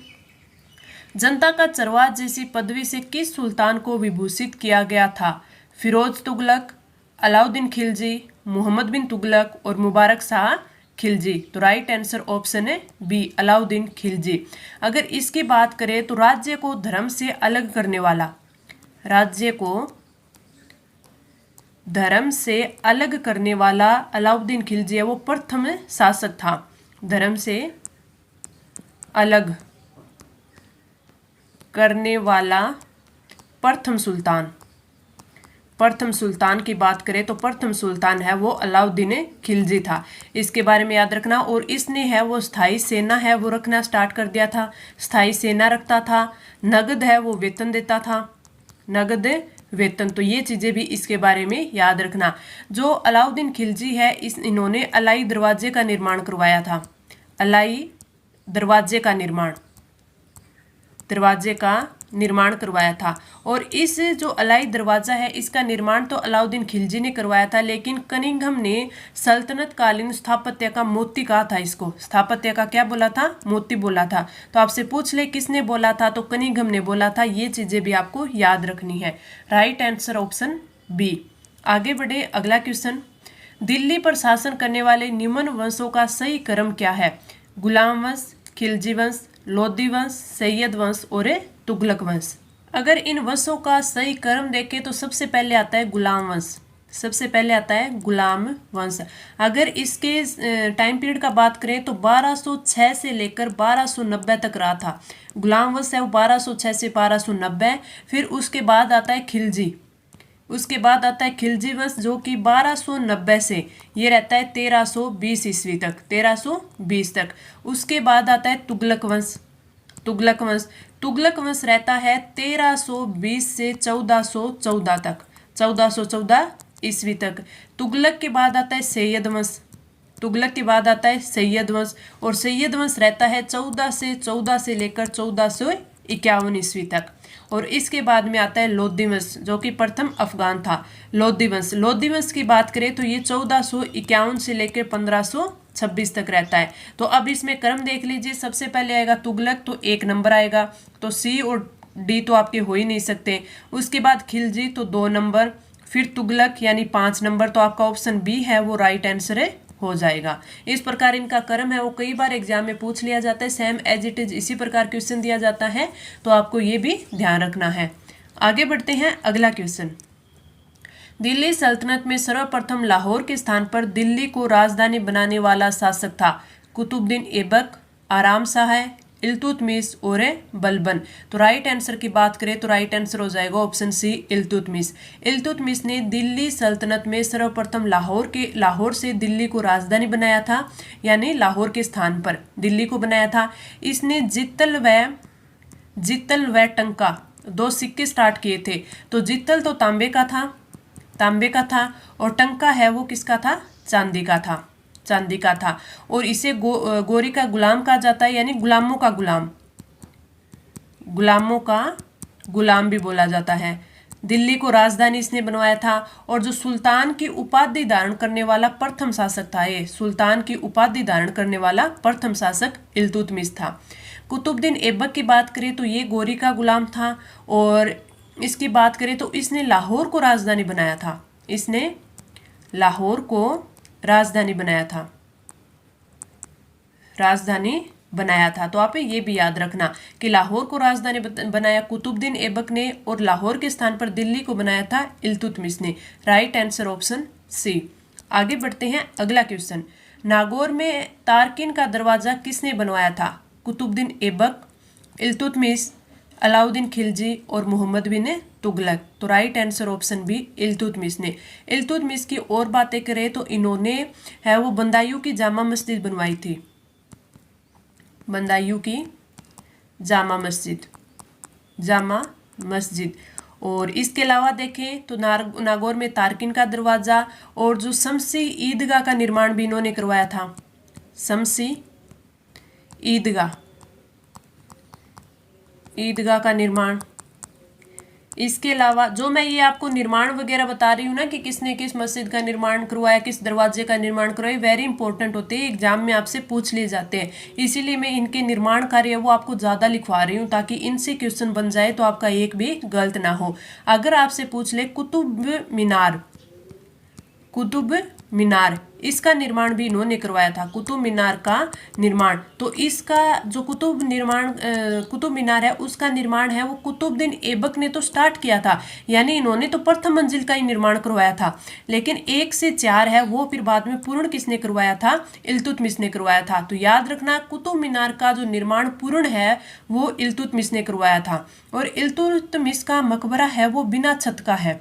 जनता का चरवाहा जैसी पदवी से किस सुल्तान को विभूषित किया गया था? फिरोज तुगलक, अलाउद्दीन खिलजी, मोहम्मद बिन तुगलक और मुबारक शाह खिलजी। तो राइट आंसर ऑप्शन है बी, अलाउद्दीन खिलजी। अगर इसकी बात करें तो राज्य को धर्म से अलग करने वाला, राज्य को धर्म से अलग करने वाला अलाउद्दीन खिलजी है, वो प्रथम शासक था। धर्म से अलग करने वाला प्रथम सुल्तान, प्रथम सुल्तान की बात करें तो प्रथम सुल्तान है वो अलाउद्दीन खिलजी था। इसके बारे में याद रखना। और इसने है वो स्थायी सेना है वो रखना स्टार्ट कर दिया था, स्थायी सेना रखता था। नगद है वो वेतन देता था, नगद वेतन। तो ये चीज़ें भी इसके बारे में याद रखना। जो अलाउद्दीन खिलजी है इन्होंने अलाई दरवाजे का निर्माण करवाया था, अलाई दरवाजे का निर्माण, दरवाजे का निर्माण करवाया था। और इस जो अलाई दरवाज़ा है इसका निर्माण तो अलाउद्दीन खिलजी ने करवाया था, लेकिन कनिंघम ने सल्तनत कालीन स्थापत्य का मोती कहा था इसको। स्थापत्य का क्या बोला था? मोती बोला था। तो आपसे पूछ ले किसने बोला था, तो कनिंघम ने बोला था। ये चीज़ें भी आपको याद रखनी है। Right answer option B. आगे बढ़े, अगला क्वेश्चन। दिल्ली पर शासन करने वाले निम्न वंशों का सही क्रम क्या है? गुलाम वंश, खिलजी वंश, लोधी वंश, सैयद वंश और तुगलक वंश। अगर इन वंशों का सही क्रम देखें तो सबसे पहले आता है गुलाम वंश, सबसे पहले आता है गुलाम वंश। अगर इसके टाइम पीरियड का बात करें तो 1206 से लेकर 1290 तक रहा था। गुलाम वंश है वो 1206 से 1290। फिर उसके बाद आता है खिलजी, उसके बाद आता है खिलजी वंश जो कि 1290 से ये रहता है 1320 ईस्वी तक, 1320 तक। उसके बाद आता है तुगलक वंश, तुगलक वंश, तुगलक वंश रहता है 1320 से 1414 तक, 1414 ईस्वी तक। तुगलक के बाद आता है सैयद वंश, तुगलक के बाद आता है सैयद वंश, और सैयद वंश रहता है 1414 से लेकर 1451 ईस्वी तक। और इसके बाद में आता है लोधी वंश जो कि प्रथम अफगान था। लोधी वंश, लोधी वंश की बात करें तो ये 1451 से लेकर 1526 तक रहता है। तो अब इसमें क्रम देख लीजिए, सबसे पहले आएगा तुगलक तो 1 नंबर आएगा, तो सी और डी तो आपके हो ही नहीं सकते। उसके बाद खिलजी तो 2 नंबर, फिर तुगलक यानी 5 नंबर। तो आपका ऑप्शन बी है वो राइट आंसर है हो जाएगा। इस प्रकार इनका क्रम है वो कई बार एग्जाम में पूछ लिया जाता है, सेम एज इट इज इसी प्रकार क्वेश्चन दिया जाता है, तो आपको ये भी ध्यान रखना है। आगे बढ़ते हैं, अगला क्वेश्चन। दिल्ली सल्तनत में सर्वप्रथम लाहौर के स्थान पर दिल्ली को राजधानी बनाने वाला शासक था? कुतुबुद्दीन ऐबक, आराम शाह, इल्तुतमिश और बलबन। तो राइट आंसर की बात करें तो राइट आंसर हो जाएगा ऑप्शन सी, इल्तुतमिश। इल्तुतमिश ने दिल्ली सल्तनत में सर्वप्रथम लाहौर से दिल्ली को राजधानी बनाया था, यानी लाहौर के स्थान पर दिल्ली को बनाया था। इसने जित्तल व टंका 2 सिक्के स्टार्ट किए थे। तो जित्तल तो तांबे का था, तांबे का था, और टंका है वो किसका था? चांदी का था, चांदी का था। और इसे गोरी का गुलाम कहा जाता है, यानी गुलामों का गुलाम, गुलामों का गुलाम भी बोला जाता है। दिल्ली को राजधानी इसने बनवाया था। और जो सुल्तान की उपाधि धारण करने वाला प्रथम शासक था, ये सुल्तान की उपाधि धारण करने वाला प्रथम शासक इल्तुतमिश था। कुतुबुद्दीन ऐबक की बात करें तो ये गोरी का गुलाम था। और इसकी बात करें तो इसने लाहौर को राजधानी बनाया था, इसने लाहौर को राजधानी बनाया था, राजधानी बनाया था। तो आप ये भी याद रखना कि लाहौर को राजधानी बनाया कुतुबुद्दीन ऐबक ने और लाहौर के स्थान पर दिल्ली को बनाया था इल्तुतमिश ने। Right answer option C. आगे बढ़ते हैं, अगला क्वेश्चन। नागौर में तारकिन का दरवाजा किसने बनवाया था? कुतुबुद्दीन ऐबक, इल्तुतमिश, अलाउद्दीन खिलजी और मोहम्मद बिन तुगलक। तो right answer option B, Iltutmish ने। इल्तुतमिश की और बातें करें तो इन्होंने है वो बदायूं की जामा मस्जिद बनवाई थी, बदायूं की जामा मस्जिद, जामा मस्जिद। और इसके अलावा देखें तो नागौर में तारकिन का दरवाज़ा और जो शमसी ईदगाह का निर्माण भी इन्होंने करवाया था, शमसी ईदगाह, ईदगाह का निर्माण। इसके अलावा जो मैं ये आपको निर्माण वगैरह बता रही हूँ ना कि किसने किस मस्जिद का निर्माण करवाया, किस दरवाजे का निर्माण करवाया, वेरी इंपॉर्टेंट होते हैं, एग्जाम में आपसे पूछ लिए जाते हैं। इसीलिए मैं इनके निर्माण कार्य वो आपको ज़्यादा लिखवा रही हूँ ताकि इनसे क्वेश्चन बन जाए तो आपका एक भी गलत ना हो। अगर आपसे पूछ ले कुतुब मीनार, कुतुब मीनार, इसका निर्माण भी इन्होंने करवाया था, कुतुब मीनार का निर्माण। तो इसका जो कुतुब मीनार है उसका निर्माण है वो कुतुबुद्दीन ऐबक ने तो स्टार्ट किया था, यानी इन्होंने तो प्रथम मंजिल का ही निर्माण करवाया था। लेकिन 1 से 4 है वो फिर बाद में पूर्ण किसने करवाया था? इल्तुतमिश ने करवाया था। तो याद रखना कुतुब मीनार का जो निर्माण पूर्ण है वो इल्तुतमिश ने करवाया था। और इल्तुतमिश का मकबरा है वो बिना छत का है,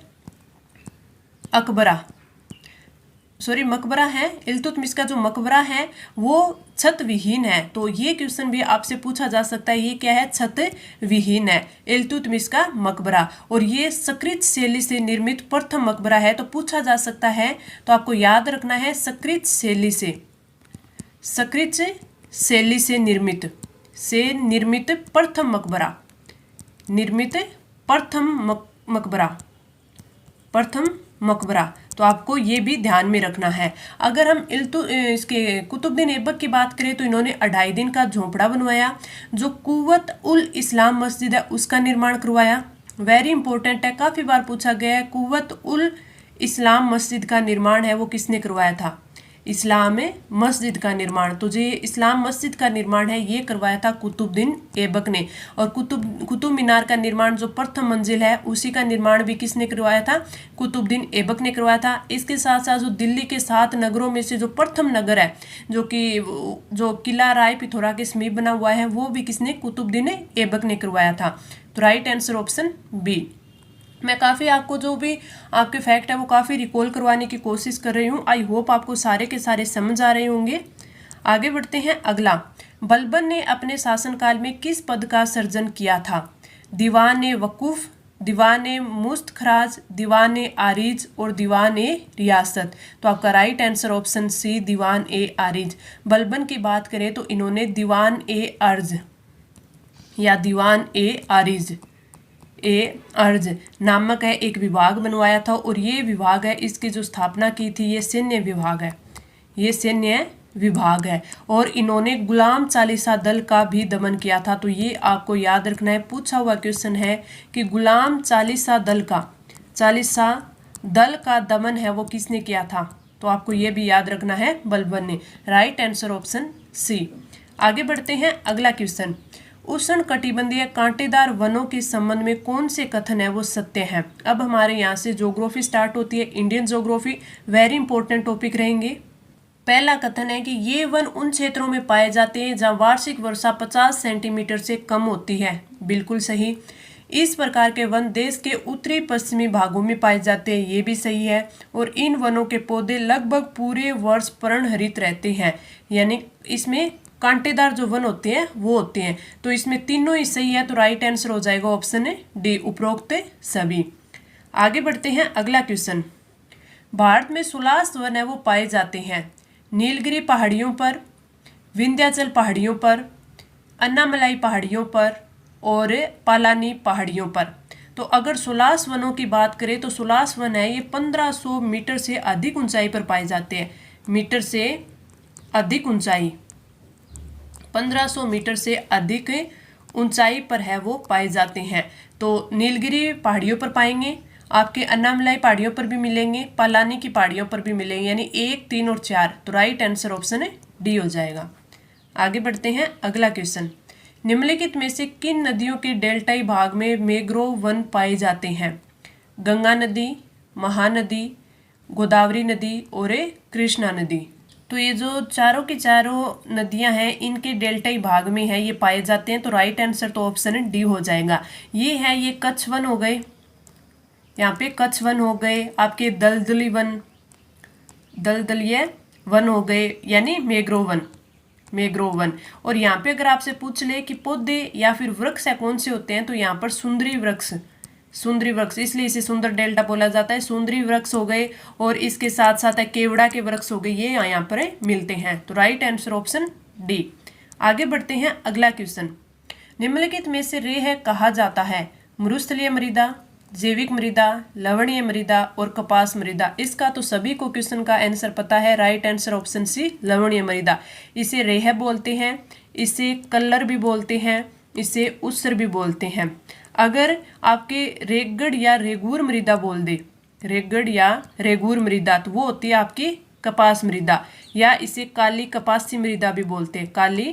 मकबरा है। इल्तुतमिश का जो मकबरा है वो छत विहीन है। तो ये क्वेश्चन भी आपसे पूछा जा सकता है, ये क्या है? छत विहीन है इल्तुतमिश का मकबरा। और ये सकृत शैली से निर्मित प्रथम मकबरा है। तो पूछा जा सकता है, तो आपको याद रखना है सकृत शैली से निर्मित प्रथम मकबरा, प्रथम मकबरा। तो आपको ये भी ध्यान में रखना है। अगर हम इसके कुतुबुद्दीन ऐबक की बात करें तो इन्होंने 2.5 दिन का झोंपड़ा बनवाया। जो कुव्वत उल इस्लाम मस्जिद है उसका निर्माण करवाया, वेरी इंपॉर्टेंट है, काफ़ी बार पूछा गया है। कुव्वत उल इस्लाम मस्जिद का निर्माण है वो किसने करवाया था? इस्लाम मस्जिद का निर्माण। तो जो इस्लाम मस्जिद का निर्माण है ये करवाया था कुतुबुद्दीन ऐबक ने। और कुतुब मीनार का निर्माण जो प्रथम मंजिल है उसी का निर्माण भी किसने करवाया था? कुतुबुद्दीन ऐबक ने करवाया था। इसके साथ साथ जो दिल्ली के 7 नगरों में से जो प्रथम नगर है जो किला राय पिथौरा के समीप बना हुआ है वो भी किसने? कुतुबुद्दीन ऐबक ने करवाया था। तो राइट आंसर ऑप्शन बी। मैं काफ़ी आपको जो भी आपके फैक्ट है वो काफ़ी रिकॉल करवाने की कोशिश कर रही हूँ। आई होप आपको सारे के सारे समझ आ रहे होंगे। आगे बढ़ते हैं, अगला। बलबन ने अपने शासनकाल में किस पद का सृजन किया था? दीवान वकूफ़, दीवान मुस्तखराज, दीवान आरिज और दीवान रियासत। तो आपका राइट आंसर ऑप्शन सी, दीवान आरिज। बलबन की बात करें तो इन्होंने दीवान अर्ज या दीवान आरिज अर्ज नामक है एक विभाग बनवाया था। और ये विभाग है, इसकी जो स्थापना की थी ये सैन्य विभाग है, ये सैन्य विभाग है। और इन्होंने गुलाम चालीसा दल का भी दमन किया था। तो ये आपको याद रखना है, पूछा हुआ क्वेश्चन है कि गुलाम चालीसा दल का दमन है वो किसने किया था? तो आपको ये भी याद रखना है, बलबन ने। Right answer option C. आगे बढ़ते हैं, अगला क्वेश्चन। उष्ण कटिबंधीय कांटेदार वनों के संबंध में कौन से कथन है वो सत्य हैं? अब हमारे यहाँ से ज्योग्राफी स्टार्ट होती है, Indian geography, very important topic रहेंगे। पहला कथन है कि ये वन उन क्षेत्रों में पाए जाते हैं जहाँ वार्षिक वर्षा 50 सेंटीमीटर से कम होती है, बिल्कुल सही। इस प्रकार के वन देश के उत्तरी पश्चिमी भागों में पाए जाते हैं, ये भी सही है। और इन वनों के पौधे लगभग पूरे वर्ष पर्णहरित रहते हैं, यानी इसमें कांटेदार जो वन होते हैं वो होते हैं। तो इसमें तीनों ही सही है। तो राइट आंसर हो जाएगा ऑप्शन डी, उपरोक्त सभी। आगे बढ़ते हैं, अगला क्वेश्चन। भारत में 16 वन है वो पाए जाते हैं नीलगिरी पहाड़ियों पर, विंध्याचल पहाड़ियों पर, अन्नामलाई पहाड़ियों पर और पालानी पहाड़ियों पर। तो अगर 16 वनों की बात करें तो 16 वन है ये 1500 मीटर से अधिक ऊंचाई पर पाए जाते हैं, मीटर से अधिक ऊंचाई, 1500 मीटर से अधिक ऊंचाई पर है वो पाए जाते हैं। तो नीलगिरी पहाड़ियों पर पाएंगे, आपके अन्नामलाई पहाड़ियों पर भी मिलेंगे, पालानी की पहाड़ियों पर भी मिलेंगे, यानी 1, 3 और 4। तो राइट आंसर ऑप्शन है डी हो जाएगा। आगे बढ़ते हैं अगला क्वेश्चन। निम्नलिखित में से किन नदियों के डेल्टाई भाग में मैंग्रोव वन पाए जाते हैं? गंगा नदी, महानदी, गोदावरी नदी और कृष्णा नदी। तो ये जो चारों की चारों नदियां हैं इनके डेल्टाई भाग में है, ये पाए जाते हैं। तो राइट आंसर तो ऑप्शन है डी हो जाएगा। ये है, ये कच्छ वन हो गए, यहाँ पे कच्छ वन हो गए, आपके दलदली वन, दलदलीय वन हो गए, यानी मैंग्रोव वन, मैंग्रोव वन। और यहाँ पे अगर आपसे पूछ ले कि पौधे या फिर वृक्ष है कौन से होते हैं, तो यहाँ पर सुंदरी वृक्ष, सुंदरी वृक्ष, इसलिए इसे सुंदर डेल्टा बोला जाता है। सुंदरी वृक्ष हो गए और इसके साथ साथ केवड़ा के वृक्ष हो गए, ये यहाँ पर मिलते हैं। तो राइट आंसर ऑप्शन डी। आगे बढ़ते हैं अगला क्वेश्चन। निम्नलिखित में से रेह कहा जाता है? मरुस्थलीय मृदा, जैविक मृदा, लवणीय मृदा और कपास मृदा। इसका तो सभी को क्वेश्चन का आंसर पता है। राइट आंसर ऑप्शन सी लवणीय मृदा। इसे रेह बोलते हैं, इसे कल्लर भी बोलते हैं, इसे उस्सर भी बोलते हैं। अगर आपके रेगड़ या रेगूर मृदा बोल दे, रेगड़ या रेगूर मृदा, तो वो होती है आपकी कपास मृदा, या इसे काली कपासी मृदा भी बोलते हैं, काली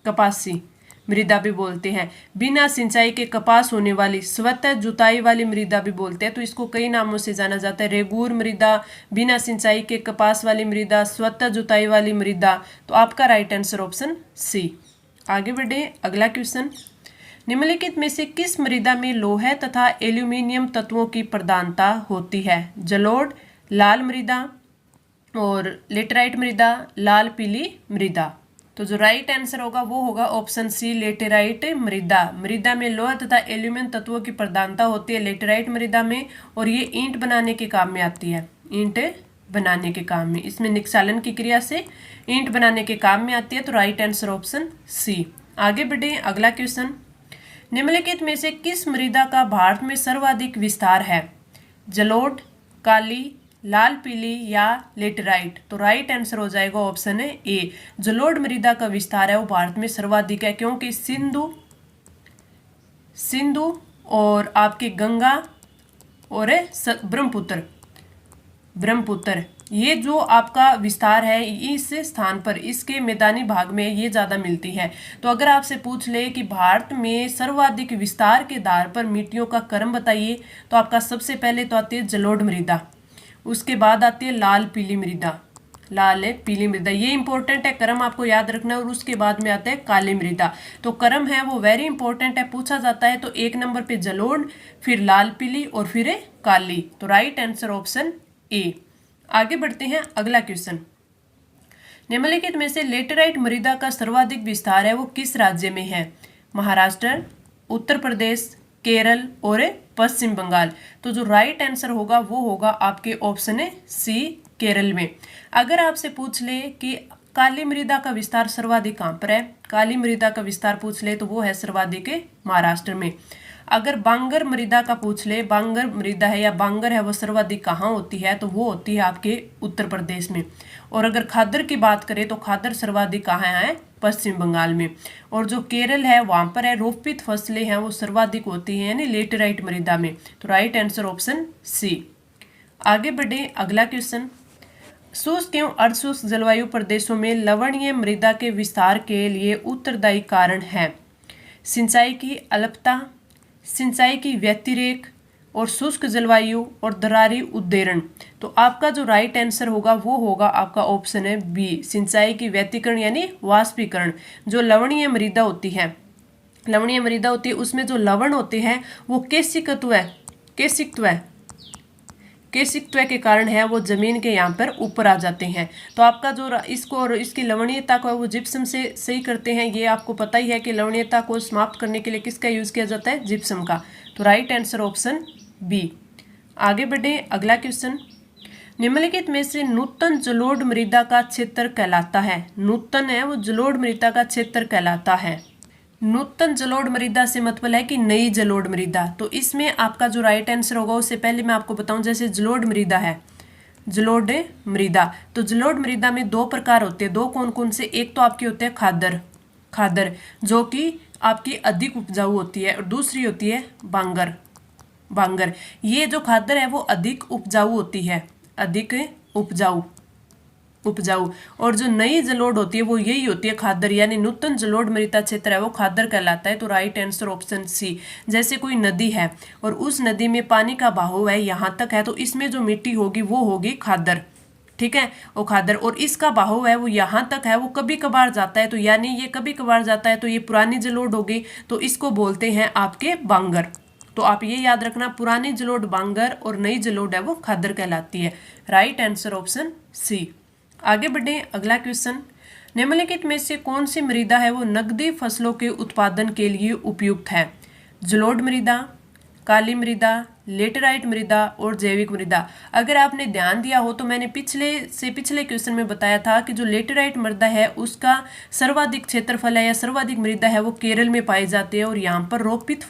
कपासी मृदा भी बोलते हैं। बिना सिंचाई के कपास होने वाली स्वतः जुताई वाली मृदा भी बोलते हैं। तो इसको कई नामों से जाना जाता है, रेगूर मृदा, बिना सिंचाई के कपास वाली मृदा, स्वतः जुताई वाली मृदा। तो आपका राइट आंसर ऑप्शन सी। आगे बढ़े अगला क्वेश्चन। निम्नलिखित में से किस मृदा में लोहे तथा एल्यूमिनियम तत्वों की प्रधानता होती है? जलोढ़, लाल मृदा और लेटेराइट मृदा, लाल पीली मृदा। तो जो राइट आंसर होगा वो होगा ऑप्शन सी लेटेराइट मृदा। मृदा में लोहा तथा एल्यूमिनियम तत्वों की प्रधानता होती है लेटेराइट मृदा में, और ये ईंट बनाने के काम में आती है, ईंट बनाने के काम में, इसमें निक्षालन की क्रिया से ईंट बनाने के काम में आती है। तो राइट आंसर ऑप्शन सी। आगे बढ़े अगला क्वेश्चन। निम्नलिखित में से किस मृदा का भारत में सर्वाधिक विस्तार है? जलोढ़, काली, लाल पीली या लेटेराइट। तो राइट आंसर हो जाएगा ऑप्शन है ए। जलोढ़ मृदा का विस्तार है वो भारत में सर्वाधिक है, क्योंकि सिंधु और आपके गंगा और ब्रह्मपुत्र, ये जो आपका विस्तार है इस स्थान पर, इसके मैदानी भाग में ये ज़्यादा मिलती है। तो अगर आपसे पूछ ले कि भारत में सर्वाधिक विस्तार के आधार पर मिट्टियों का क्रम बताइए, तो आपका सबसे पहले तो आती है जलोढ़ मृदा, उसके बाद आती है लाल पीली मृदा, लाल पीली मृदा, ये इंपॉर्टेंट है, क्रम आपको याद रखना। और उसके बाद में आता है काली मृदा। तो क्रम है वो वेरी इंपॉर्टेंट है, पूछा जाता है। तो एक नंबर पे जलोढ़, फिर लाल पीली और फिर काली। तो राइट आंसर ऑप्शन ए। आगे बढ़ते हैं अगला क्वेश्चन। निम्नलिखित में से लेटेराइट मृदा का सर्वाधिक विस्तार है वो किस राज्य में है? महाराष्ट्र, उत्तर प्रदेश, केरल और पश्चिम बंगाल। तो जो राइट आंसर होगा वो होगा आपके ऑप्शन है सी केरल में। अगर आपसे पूछ ले कि काली मृदा का विस्तार सर्वाधिक कहाँ पर है, काली मृदा का विस्तार पूछ ले तो वो है सर्वाधिक महाराष्ट्र में। अगर बांगर मृदा का पूछ ले, बांगर मृदा है या बांगर है वो सर्वाधिक कहाँ होती है, तो वो होती है आपके उत्तर प्रदेश में। और अगर खादर की बात करें तो खादर सर्वाधिक कहाँ है? पश्चिम बंगाल में। और जो केरल है वहाँ पर है रोपित फसलें हैं वो सर्वाधिक होती हैं यानी लेटेराइट मृदा में। तो राइट आंसर ऑप्शन सी। आगे बढ़े अगला क्वेश्चन। शुष्क एवं अर्धशुष्क जलवायु प्रदेशों में लवणीय मृदा के विस्तार के लिए उत्तरदायी कारण है? सिंचाई की अल्पता, सिंचाई की व्यतिरेक और शुष्क जलवायु और दरारी उद्दीरण। तो आपका जो राइट आंसर होगा वो होगा आपका ऑप्शन है बी, सिंचाई की व्यतिकरण यानी वाष्पीकरण। जो लवणीय मृदा होती है, लवणीय मृदा होती है उसमें जो लवण होते हैं वो केशिकत्व है, केशिकत्व के कारण है वो जमीन के यहाँ पर ऊपर आ जाते हैं। तो आपका जो इसको और इसकी लवणीयता को वो जिप्सम से सही करते हैं। ये आपको पता ही है कि लवणीयता को समाप्त करने के लिए किसका यूज किया जाता है? जिप्सम का। तो राइट आंसर ऑप्शन बी। आगे बढ़े अगला क्वेश्चन। निम्नलिखित में से नूतन जलोढ़ मृदा का क्षेत्र कहलाता है? नूतन है वो जलोढ़ मृदा का क्षेत्र कहलाता है। नूतन जलोढ़ मृदा से मतलब है कि नई जलोढ़ मृदा। तो इसमें आपका जो राइट आंसर होगा उससे पहले मैं आपको बताऊं, जैसे जलोढ़ मृदा है, जलोढ़ मृदा, तो जलोढ़ मृदा में दो प्रकार होते हैं। दो कौन कौन से? एक तो आपकी होते हैं खादर जो कि आपकी अधिक उपजाऊ होती है, और दूसरी होती है बांगर, बांगर। ये जो खादर है वो अधिक उपजाऊ होती है, अधिक उपजाऊ। और जो नई जलोढ़ होती है वो यही होती है खादर, यानी नूतन जलोढ़ मृदा क्षेत्र है वो खादर कहलाता है। तो राइट आंसर ऑप्शन सी। जैसे कोई नदी है और उस नदी में पानी का बहाव है यहाँ तक है, तो इसमें जो मिट्टी होगी वो होगी खादर, ठीक है, वो खादर। और इसका बहाव है वो यहाँ तक है, वो कभी कभार जाता है, तो यानी ये कभी कभार जाता है, तो ये पुरानी जलोढ़ हो गई, तो इसको बोलते हैं आपके बांगर। तो आप ये याद रखना, पुरानी जलोढ़ बांगर और नई जलोढ़ है वो खादर कहलाती है। Right answer option C. आगे बढ़े, अगला क्वेश्चन, निम्नलिखित में से कौन सी मृदा है वो नकदी फसलों के उत्पादन के लिए उपयुक्त है? जलोढ़ मृदा, काली मृदा, लेटेराइट मृदा और जैविक मृदा। अगर आपने ध्यान दिया हो तो मैंने पिछले क्वेश्चन में बताया था कि जो लेटेराइट मृदा है उसका सर्वाधिक क्षेत्रफल है या सर्वाधिक मृदा है वो केरल में पाई जाती है, और यहाँ पर रोपित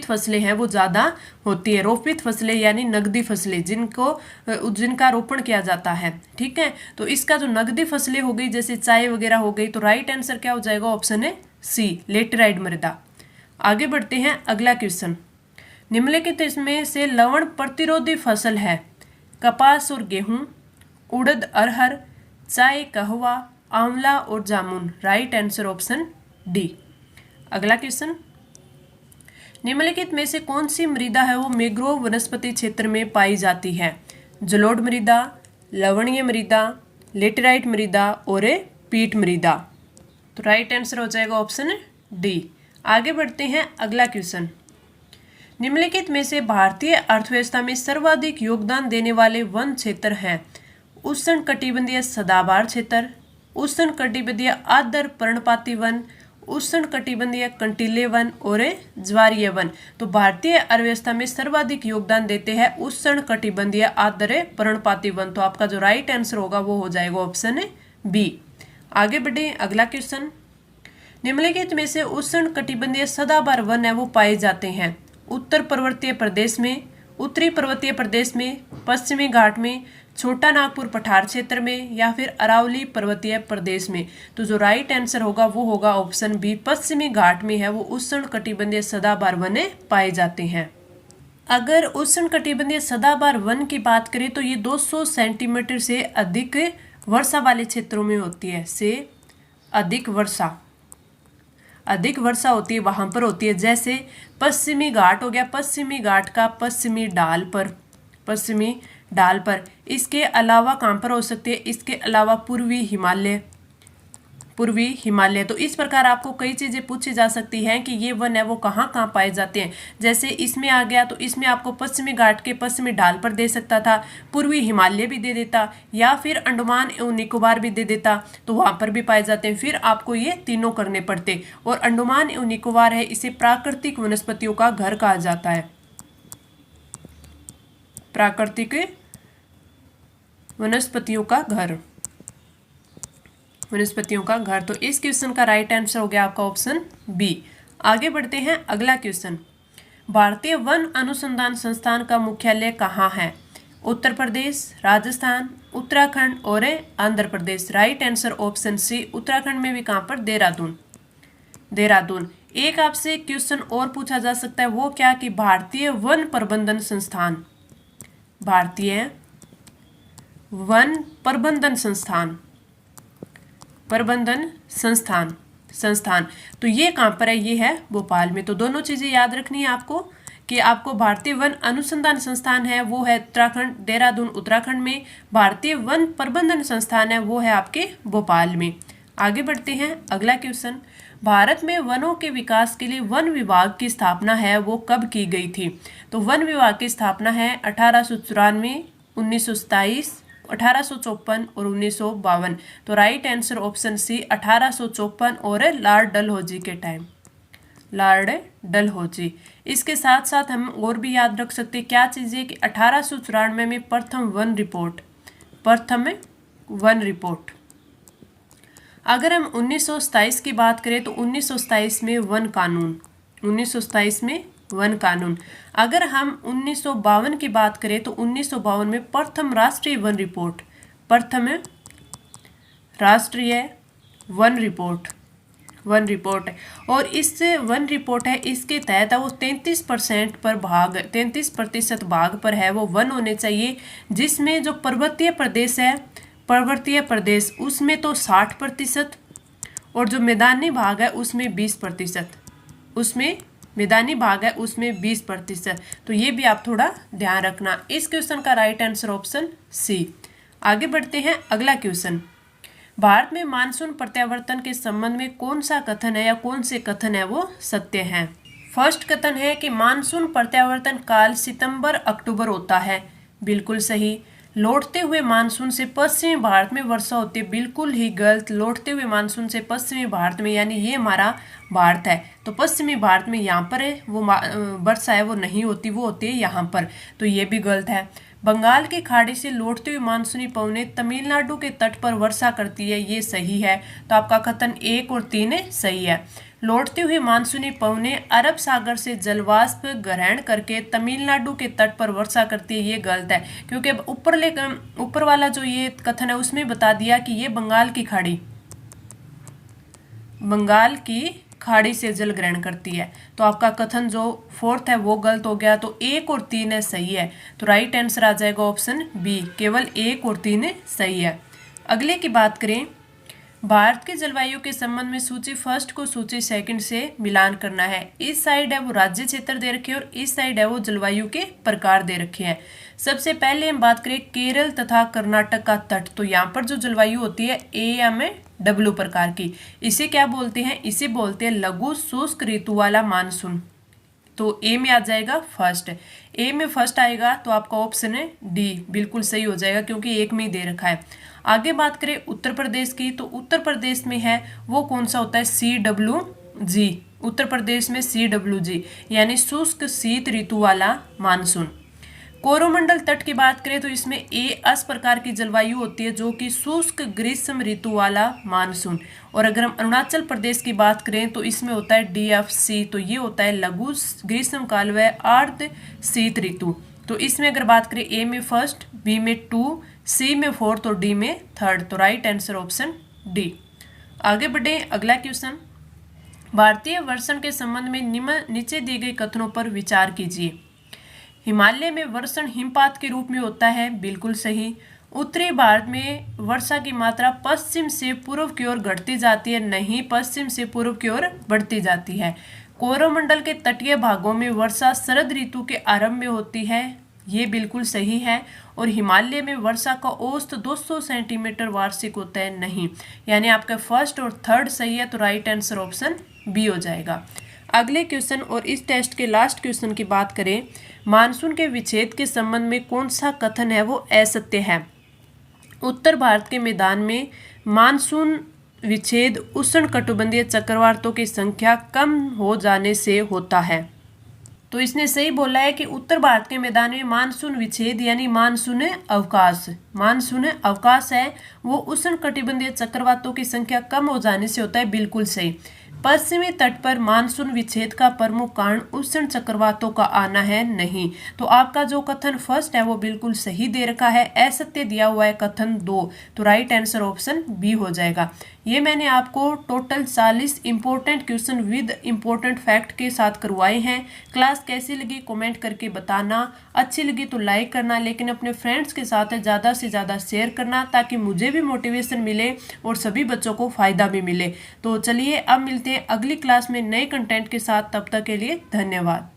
फसलें हैं वो ज़्यादा होती है। रोपित फसलें यानी नगदी फसलें जिनका रोपण किया जाता है, ठीक है। तो इसका जो नगदी फसलें हो गई जैसे चाय वगैरह हो गई, तो राइट आंसर क्या हो जाएगा? ऑप्शन है सी, लेटेराइट मृदा। आगे बढ़ते हैं, अगला क्वेश्चन, निम्नलिखित इसमें से लवण प्रतिरोधी फसल है? कपास और गेहूं, उड़द अरहर, चाय कहवा, आंवला और जामुन। Right answer option D. अगला क्वेश्चन, निम्नलिखित में से कौन सी मृदा है वो मैंग्रोव वनस्पति क्षेत्र में पाई जाती है? जलोढ़ मृदा, लवणीय मृदा, लेटेराइट मृदा और पीट मृदा। तो राइट आंसर हो जाएगा ऑप्शन डी। आगे बढ़ते हैं, अगला क्वेश्चन, निम्नलिखित में से भारतीय अर्थव्यवस्था में सर्वाधिक योगदान देने वाले वन क्षेत्र हैं? उष्णकटिबंधीय सदाबहार क्षेत्र, उष्णकटिबंधीय आर्द्र पर्णपाती वन, उष्णकटिबंधीय कंटीले वन और ज्वारीय वन। तो भारतीय अर्थव्यवस्था में सर्वाधिक योगदान देते हैं उष्णकटिबंधीय आर्द्र पर्णपाती वन। तो आपका जो राइट आंसर होगा वो हो जाएगा ऑप्शन बी। आगे बढ़े, अगला क्वेश्चन, निम्नलिखित में से उष्णकटिबंधीय सदाबहार वन है वो पाए जाते हैं? उत्तर पर्वतीय प्रदेश में, उत्तरी पर्वतीय प्रदेश में, पश्चिमी घाट में, छोटा नागपुर पठार क्षेत्र में या फिर अरावली पर्वतीय प्रदेश में। तो जो राइट आंसर होगा वो होगा ऑप्शन बी, पश्चिमी घाट में है वो उष्णकटिबंधीय सदाबहार वन पाए जाते हैं। अगर उष्णकटिबंधीय सदाबहार वन की बात करें तो ये 200 सेंटीमीटर से अधिक वर्षा वाले क्षेत्रों में होती है, से अधिक वर्षा होती है वहां पर होती है। जैसे पश्चिमी घाट हो गया, पश्चिमी घाट का पश्चिमी ढाल पर। इसके अलावा कहाँ पर हो सकती है? इसके अलावा पूर्वी हिमालय। तो इस प्रकार आपको कई चीजें पूछी जा सकती हैं कि ये वन है वो कहाँ कहाँ पाए जाते हैं। जैसे इसमें आ गया तो इसमें आपको पश्चिमी घाट के पश्चिमी ढाल पर दे सकता था, पूर्वी हिमालय भी दे देता, या फिर अंडमान एवं निकोबार भी दे देता, तो वहां पर भी पाए जाते हैं। फिर आपको ये तीनों करने पड़ते। और अंडमान एवं निकोबार है, इसे प्राकृतिक वनस्पतियों का घर कहा जाता है, प्राकृतिक वनस्पतियों का घर। तो इस क्वेश्चन का राइट आंसर हो गया आपका ऑप्शन बी। आगे बढ़ते हैं, अगला क्वेश्चन, भारतीय वन अनुसंधान संस्थान का मुख्यालय कहाँ है? उत्तर प्रदेश, राजस्थान, उत्तराखंड और Andhra Pradesh. Right answer option C, Uttarakhand में भी कहाँ पर? देहरादून। एक आपसे क्वेश्चन और पूछा जा सकता है, वो क्या कि भारतीय वन प्रबंधन संस्थान तो ये कहाँ पर है? ये है भोपाल में। तो दोनों चीजें याद रखनी है आपको कि आपको भारतीय वन अनुसंधान संस्थान है वो है उत्तराखंड, देहरादून उत्तराखंड में, भारतीय वन प्रबंधन संस्थान है वो है आपके भोपाल में। आगे बढ़ते हैं, अगला क्वेश्चन, भारत में वनों के विकास के लिए वन विभाग की स्थापना है वो कब की गई थी? तो वन विभाग की स्थापना है 1894, 1927, 1854 और 1952। तो राइट आंसर ऑप्शन सी, 1854 और लॉर्ड डलहौजी के टाइम, लॉर्ड डलहौजी। इसके साथ साथ हम और भी याद रख सकते हैं क्या चीज़ें कि 1894 में प्रथम वन रिपोर्ट। अगर हम 1927 की बात करें तो 1927 में वन कानून। अगर हम 1952 की बात करें तो 1952 में प्रथम राष्ट्रीय वन रिपोर्ट वन रिपोर्ट है। और इस वन रिपोर्ट है, इसके तहत वो 33% पर भाग 33% भाग पर है वो वन होने चाहिए, जिसमें जो पर्वतीय प्रदेश है, पर्वतीय प्रदेश उसमें तो 60%, और जो मैदानी भाग है उसमें 20%, उसमें मैदानी भाग है उसमें 20%। तो ये भी आप थोड़ा ध्यान रखना। इस क्वेश्चन का राइट आंसर ऑप्शन सी। आगे बढ़ते हैं, अगला क्वेश्चन। भारत में मानसून प्रत्यावर्तन के संबंध में कौन सा कथन है या कौन से कथन है वो सत्य है। फर्स्ट कथन है कि मानसून प्रत्यावर्तन काल सितंबर अक्टूबर होता है, बिल्कुल सही। लौटते हुए मानसून से पश्चिमी भारत में वर्षा होती है, बिल्कुल ही गलत। लौटते हुए मानसून से पश्चिमी भारत में, यानी ये हमारा भारत है, तो पश्चिमी भारत में यहाँ पर है वो वर्षा है वो नहीं होती, वो होती है यहाँ पर, तो ये भी गलत है। बंगाल की खाड़ी से लौटते हुए मानसूनी पवनें तमिलनाडु के तट पर वर्षा करती है, ये सही है। तो आपका कथन 1 और 3 सही है। लौटते हुए मानसूनी पवनें अरब सागर से जलवाष्प ग्रहण करके तमिलनाडु के तट पर वर्षा करती है, ये गलत है, क्योंकि ऊपर वाला जो ये कथन है उसमें बता दिया कि ये बंगाल की खाड़ी से जल ग्रहण करती है। तो आपका कथन जो फोर्थ है वो गलत हो गया। तो 1 और 3 सही है। तो राइट आंसर आ जाएगा ऑप्शन बी, केवल 1 और 3 सही है। अगले की बात करें, भारत के जलवायु के संबंध में सूची फर्स्ट को सूची सेकंड से मिलान करना है। इस साइड है वो राज्य क्षेत्र दे रखे हैं और इस साइड है वो जलवायु के प्रकार दे रखे हैं। सबसे पहले हम बात करें केरल तथा कर्नाटक का तट, तो यहाँ पर जो जलवायु होती है AMW प्रकार की, इसे क्या बोलते हैं, इसे बोलते हैं लघु शुष्क ऋतु वाला मानसून। तो ए में आ जाएगा फर्स्ट, ए में फर्स्ट आएगा तो आपका ऑप्शन है डी, बिल्कुल सही हो जाएगा, क्योंकि 1 में ही दे रखा है। आगे बात करें उत्तर प्रदेश की, तो उत्तर प्रदेश में है वो कौन सा होता है, CWG। उत्तर प्रदेश में CWG यानी शुष्क शीत ऋतु वाला मानसून। कोरोमंडल तट की बात करें तो इसमें AS प्रकार की जलवायु होती है, जो कि शुष्क ग्रीष्म ऋतु वाला मानसून। और अगर हम अरुणाचल प्रदेश की बात करें तो इसमें होता है DFC, तो ये होता है लघु ग्रीष्मकाल व अर्ध शीत ऋतु। तो इसमें अगर बात करें A में फर्स्ट, B में 2, C में 4 और D में 3, तो राइट आंसर ऑप्शन डी। आगे बढ़े, अगला क्वेश्चन। भारतीय वर्षण के संबंध में नीचे दिए गए कथनों पर विचार कीजिए। हिमालय में वर्षण हिमपात के रूप में होता है, बिल्कुल सही। उत्तरी भारत में वर्षा की मात्रा पश्चिम से पूर्व की ओर घटती जाती है, नहीं, पश्चिम से पूर्व की ओर बढ़ती जाती है। कोरोमंडल के तटीय भागों में वर्षा शरद ऋतु के आरंभ में होती है, ये बिल्कुल सही है। और हिमालय में वर्षा का औसत 200 सेंटीमीटर वार्षिक होता है, नहीं, यानी आपका फर्स्ट और थर्ड सही है। तो राइट आंसर ऑप्शन बी हो जाएगा। अगले क्वेश्चन और इस टेस्ट के लास्ट क्वेश्चन की बात करें, मानसून के विच्छेद के संबंध में कौन सा कथन है वो असत्य है। उत्तर भारत के मैदान में मानसून विच्छेद उष्णकटिबंधीय चक्रवातों की संख्या कम हो जाने से होता है। तो इसने सही बोला है कि उत्तर भारत के मैदान में मानसून विच्छेद यानी मानसून अवकाश है वो उष्णकटिबंधीय चक्रवातों की संख्या कम हो जाने से होता है, बिल्कुल सही। पश्चिमी तट पर मानसून विच्छेद का प्रमुख कारण उष्ण चक्रवातों का आना है, नहीं। तो आपका जो कथन फर्स्ट है वो बिल्कुल सही दे रखा है, असत्य दिया हुआ है कथन 2, तो राइट आंसर ऑप्शन बी हो जाएगा। ये मैंने आपको total 40 important question with important fact के साथ करवाए हैं। क्लास कैसी लगी कमेंट करके बताना, अच्छी लगी तो लाइक करना, लेकिन अपने फ्रेंड्स के साथ ज़्यादा से ज़्यादा शेयर करना, ताकि मुझे भी मोटिवेशन मिले और सभी बच्चों को फ़ायदा भी मिले। तो चलिए अब मिलते हैं अगली क्लास में नए कंटेंट के साथ, तब तक के लिए धन्यवाद।